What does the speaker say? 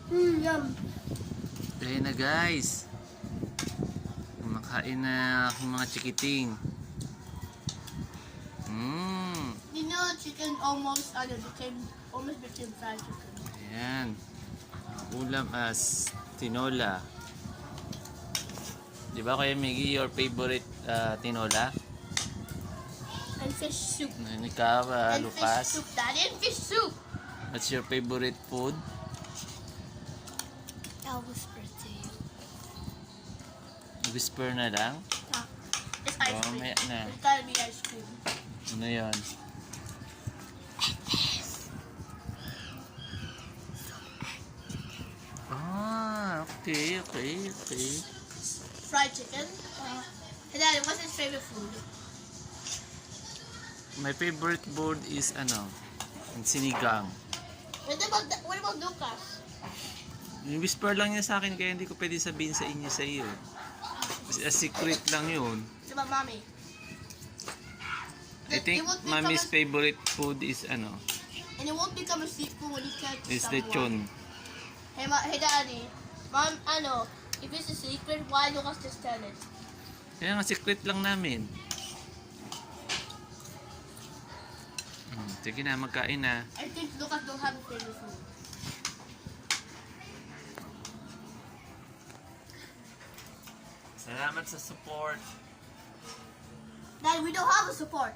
Yum. Ayun na guys. Kumakain na aking mga chikiting. You know, chicken almost became fried chicken. Ayan. Ulam as tinola. Di ba Kuya Miggy, your favorite tinola? And fish soup. Ikaw, And fish Lucas. soup, Daddy. And fish soup. What's your favorite food? I'll whisper to you. Whisper na lang. It's ice cream. Mamaya na. It's gotta be ice cream. Ano yan? Okay. Fried chicken. Hey, Daddy, what's his favorite food? My favorite food is sinigang. What about Lucas? Whisper lang niya sa akin kaya hindi ko pwede sabihin sa iyo. A secret lang yun. It's about mommy. I think mommy's favorite food is And it won't become a secret when you catch is someone. lechon. Hey, Daddy. Mom, if it's a secret, why Lucas just tell it? Kaya nga secret lang namin. Sige na, magkain na. I think Lucas don't have a favorite food. Salamat sa support. Daddy, we don't have a support.